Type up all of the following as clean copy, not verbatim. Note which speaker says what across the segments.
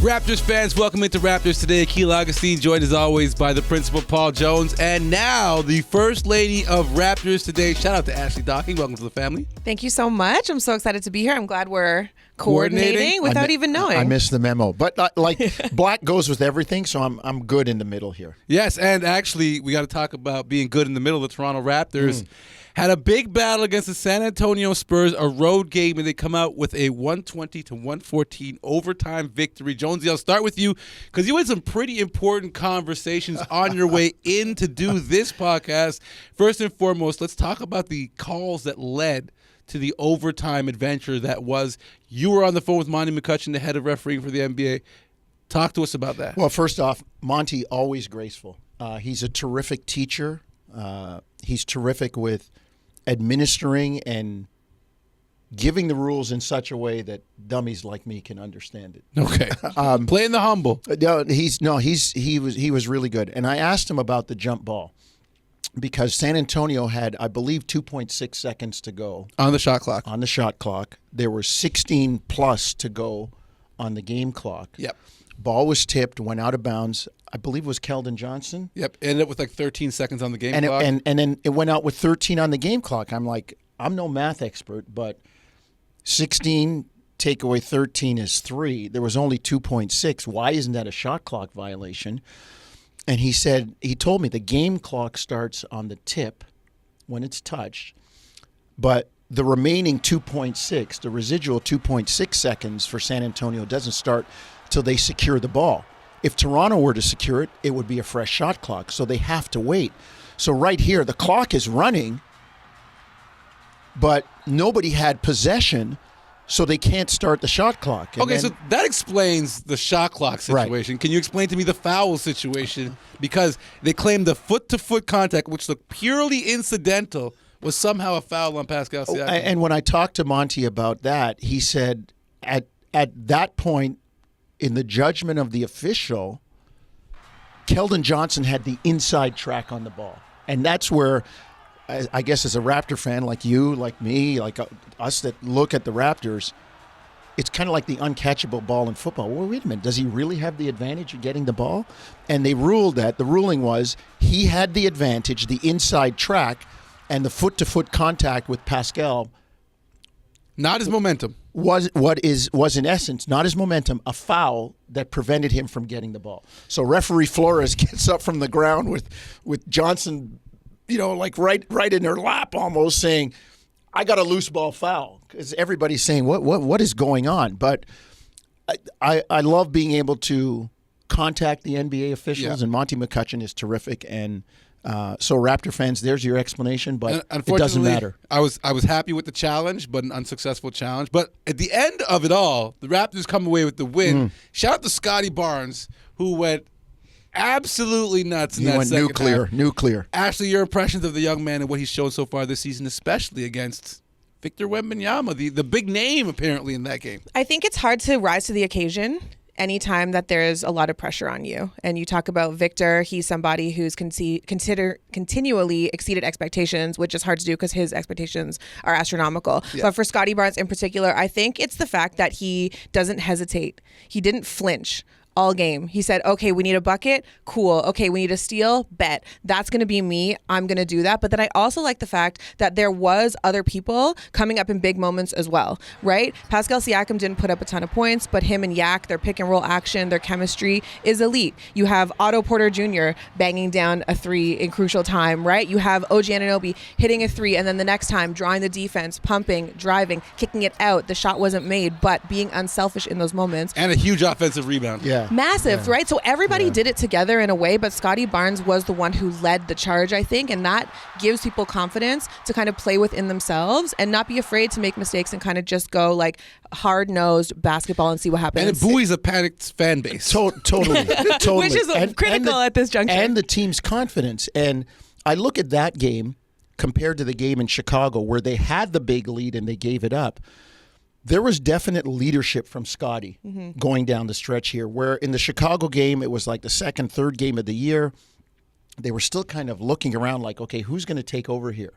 Speaker 1: Raptors fans, welcome into Raptors Today. Akil Augustine, joined as always by the principal, Paul Jones, and now the First Lady of Raptors Today. Shout out to Ashley Docking. Welcome to the family.
Speaker 2: Thank you so much. I'm so excited to be here. I'm glad we're coordinating without even knowing.
Speaker 3: I missed the memo, but black goes with everything, so I'm good in the middle here.
Speaker 1: Yes, and actually, we got to talk about being good in the middle. The Toronto Raptors had a big battle against the San Antonio Spurs, a road game, and they come out with a 120-114 overtime victory. Jonesy, I'll start with you because you had some pretty important conversations on your way in to do this podcast. First and foremost, let's talk about the calls that led to the overtime adventure that was. You were on the phone with Monty McCutchen, the head of refereeing for the NBA. Talk to us about that.
Speaker 3: Well, first off, Monty, always graceful. He's a terrific teacher. He's terrific with administering and giving the rules in such a way that dummies like me can understand it.
Speaker 1: Okay. Playing the humble.
Speaker 3: He was really good. And I asked him about the jump ball because San Antonio had, I believe, 2.6 seconds to go.
Speaker 1: On the shot clock.
Speaker 3: On the shot clock. There were 16 plus to go on the game clock.
Speaker 1: Yep.
Speaker 3: Ball was tipped, went out of bounds. I believe it was Keldon Johnson.
Speaker 1: Yep, ended up with like 13 seconds on the game clock.
Speaker 3: And then it went out with 13 on the game clock. I'm like, I'm no math expert, but 16 take away 13 is 3. There was only 2.6. Why isn't that a shot clock violation? And he told me the game clock starts on the tip when it's touched, but the remaining 2.6, the residual 2.6 seconds for San Antonio doesn't start till they secure the ball. If Toronto were to secure it, it would be a fresh shot clock, so they have to wait. So right here, the clock is running, but nobody had possession, so they can't start the shot clock.
Speaker 1: And so that explains the shot clock situation. Right. Can you explain to me the foul situation? Because they claimed the foot-to-foot contact, which looked purely incidental, was somehow a foul on Pascal Siakam.
Speaker 3: And when I talked to Monty about that, he said at that point, in the judgment of the official, Keldon Johnson had the inside track on the ball. And that's where, I guess as a Raptor fan like you, like me, like us that look at the Raptors, it's kind of like the uncatchable ball in football. Well, wait a minute. Does he really have the advantage of getting the ball? And they ruled that. The ruling was he had the advantage, the inside track, and the foot-to-foot contact with Pascal.
Speaker 1: Not his momentum.
Speaker 3: Was in essence, not his momentum, a foul that prevented him from getting the ball. So referee Flores gets up from the ground with Johnson, like right in their lap almost, saying, I got a loose ball foul. Because everybody's saying, what is going on? But I love being able to contact the NBA officials, and Monty McCutchen is terrific. And so Raptor fans, there's your explanation, but it doesn't matter.
Speaker 1: I was happy with the challenge, but an unsuccessful challenge. But at the end of it all, the Raptors come away with the win. Shout out to Scottie Barnes, who went absolutely nuts in that second half.
Speaker 3: Nuclear.
Speaker 1: Ashley, your impressions of the young man and what he's shown so far this season, especially against Victor Wembanyama, the big name apparently in that game.
Speaker 2: I think it's hard to rise to the occasion anytime that there's a lot of pressure on you. And you talk about Victor, he's somebody who's continually exceeded expectations, which is hard to do because his expectations are astronomical. Yeah. But for Scottie Barnes in particular, I think it's the fact that he doesn't hesitate. He didn't flinch all game. He said, okay, we need a bucket. Cool. Okay, we need a steal. Bet. That's going to be me. I'm going to do that. But then I also like the fact that there was other people coming up in big moments as well, right? Pascal Siakam didn't put up a ton of points, but him and Yak, their pick and roll action, their chemistry is elite. You have Otto Porter Jr. banging down a 3 in crucial time, right? You have OG Anunoby hitting a 3 and then the next time drawing the defense, pumping, driving, kicking it out. The shot wasn't made, but being unselfish in those moments.
Speaker 1: And a huge offensive rebound.
Speaker 3: Yeah.
Speaker 2: Massive, right? So everybody did it together in a way, but Scottie Barnes was the one who led the charge, I think, and that gives people confidence to kind of play within themselves and not be afraid to make mistakes and kind of just go like hard-nosed basketball and see what happens.
Speaker 1: And it buoys a panicked fan base.
Speaker 3: Totally.
Speaker 2: Which is critical at this juncture.
Speaker 3: And the team's confidence. And I look at that game compared to the game in Chicago where they had the big lead and they gave it up. There was definite leadership from Scottie going down the stretch here, where in the Chicago game, it was like the second, third game of the year. They were still kind of looking around like, okay, who's going to take over here?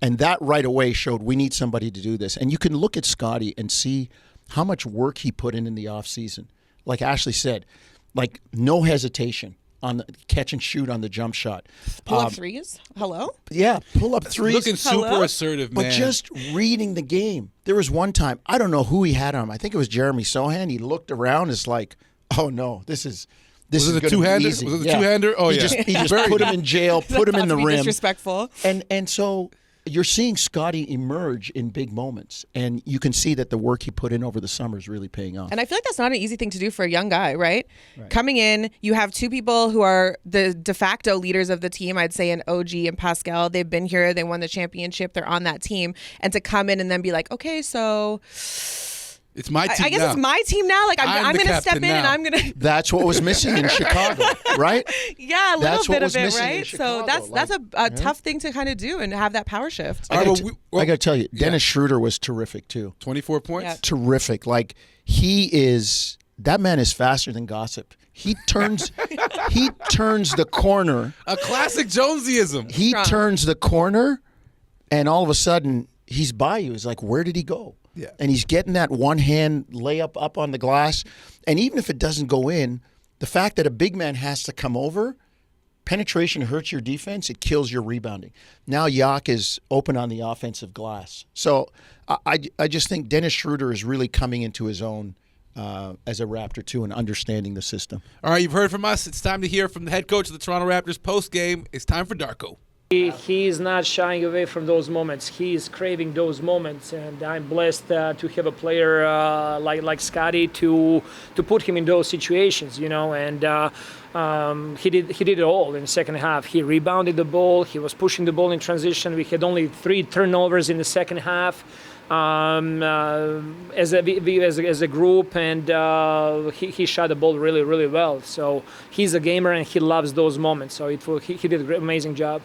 Speaker 3: And that right away showed we need somebody to do this. And you can look at Scottie and see how much work he put in the offseason. like Ashley said, like no hesitation on the catch and shoot on the jump shot.
Speaker 2: Pull up threes. Hello.
Speaker 3: Yeah, pull up threes.
Speaker 1: Looking super
Speaker 2: Hello?
Speaker 1: assertive, man.
Speaker 3: But just reading the game. There was one time, I don't know who he had on him. I think it was Jeremy Sohan. He looked around. It's like, oh no, this is
Speaker 1: was it a
Speaker 3: gonna be
Speaker 1: two-hander?
Speaker 3: easy.
Speaker 1: Was it a two-hander? Oh,
Speaker 3: he
Speaker 1: yeah.
Speaker 3: He just put him in jail, put him in the rim.
Speaker 2: Disrespectful.
Speaker 3: And so you're seeing Scottie emerge in big moments, and you can see that the work he put in over the summer is really paying off.
Speaker 2: And I feel like that's not an easy thing to do for a young guy, right? Coming in, you have two people who are the de facto leaders of the team, I'd say, in OG and Pascal. They've been here. They won the championship. They're on that team. And to come in and then be like, okay, so...
Speaker 1: It's my team
Speaker 2: I guess
Speaker 1: now.
Speaker 2: it's my team now. Like I'm
Speaker 1: the
Speaker 2: going to step in
Speaker 1: captain
Speaker 2: and
Speaker 1: now.
Speaker 2: I'm going to...
Speaker 3: That's what was missing in Chicago, right?
Speaker 2: Yeah, a little
Speaker 3: That's what
Speaker 2: bit
Speaker 3: was
Speaker 2: of it,
Speaker 3: missing in
Speaker 2: right?
Speaker 3: Chicago.
Speaker 2: So that's a tough thing to kind of do and have that power shift.
Speaker 1: All right,
Speaker 3: I got to tell you, Dennis Schroeder was terrific too.
Speaker 1: 24 points?
Speaker 2: Yeah.
Speaker 3: Terrific. Like that man is faster than gossip. He turns the corner.
Speaker 1: A classic Jonesyism.
Speaker 3: He
Speaker 2: Strong.
Speaker 3: turns the corner, and all of a sudden he's by you. It's like, where did he go?
Speaker 1: Yeah.
Speaker 3: And he's getting that one-hand layup up on the glass. And even if it doesn't go in, the fact that a big man has to come over, penetration hurts your defense. It kills your rebounding. Now Yak is open on the offensive glass. So I just think Dennis Schroeder is really coming into his own as a Raptor too, and understanding the system.
Speaker 1: All right, you've heard from us. It's time to hear from the head coach of the Toronto Raptors post-game. It's time for Darko.
Speaker 4: He is not shying away from those moments. He is craving those moments, and I'm blessed to have a player like Scottie to put him in those situations, And he did it all in the second half. He rebounded the ball. He was pushing the ball in transition. We had only 3 turnovers in the second half as a group, and he shot the ball really, really well. So he's a gamer, and he loves those moments. So he did an amazing job.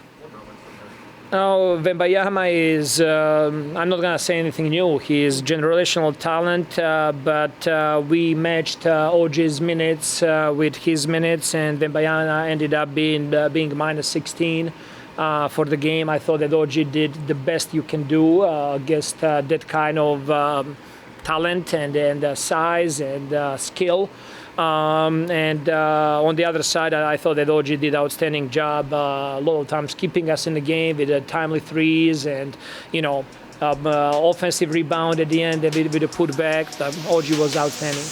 Speaker 4: Oh, Wembanyama is, I'm not going to say anything new. He is generational talent, but we matched OG's minutes with his minutes, and Wembanyama ended up being minus 16 for the game. I thought that OG did the best you can do against that kind of talent and size and skill. And on the other side, I thought that OG did outstanding job a lot of times keeping us in the game with timely threes and, offensive rebound at the end with a putback. OG was outstanding.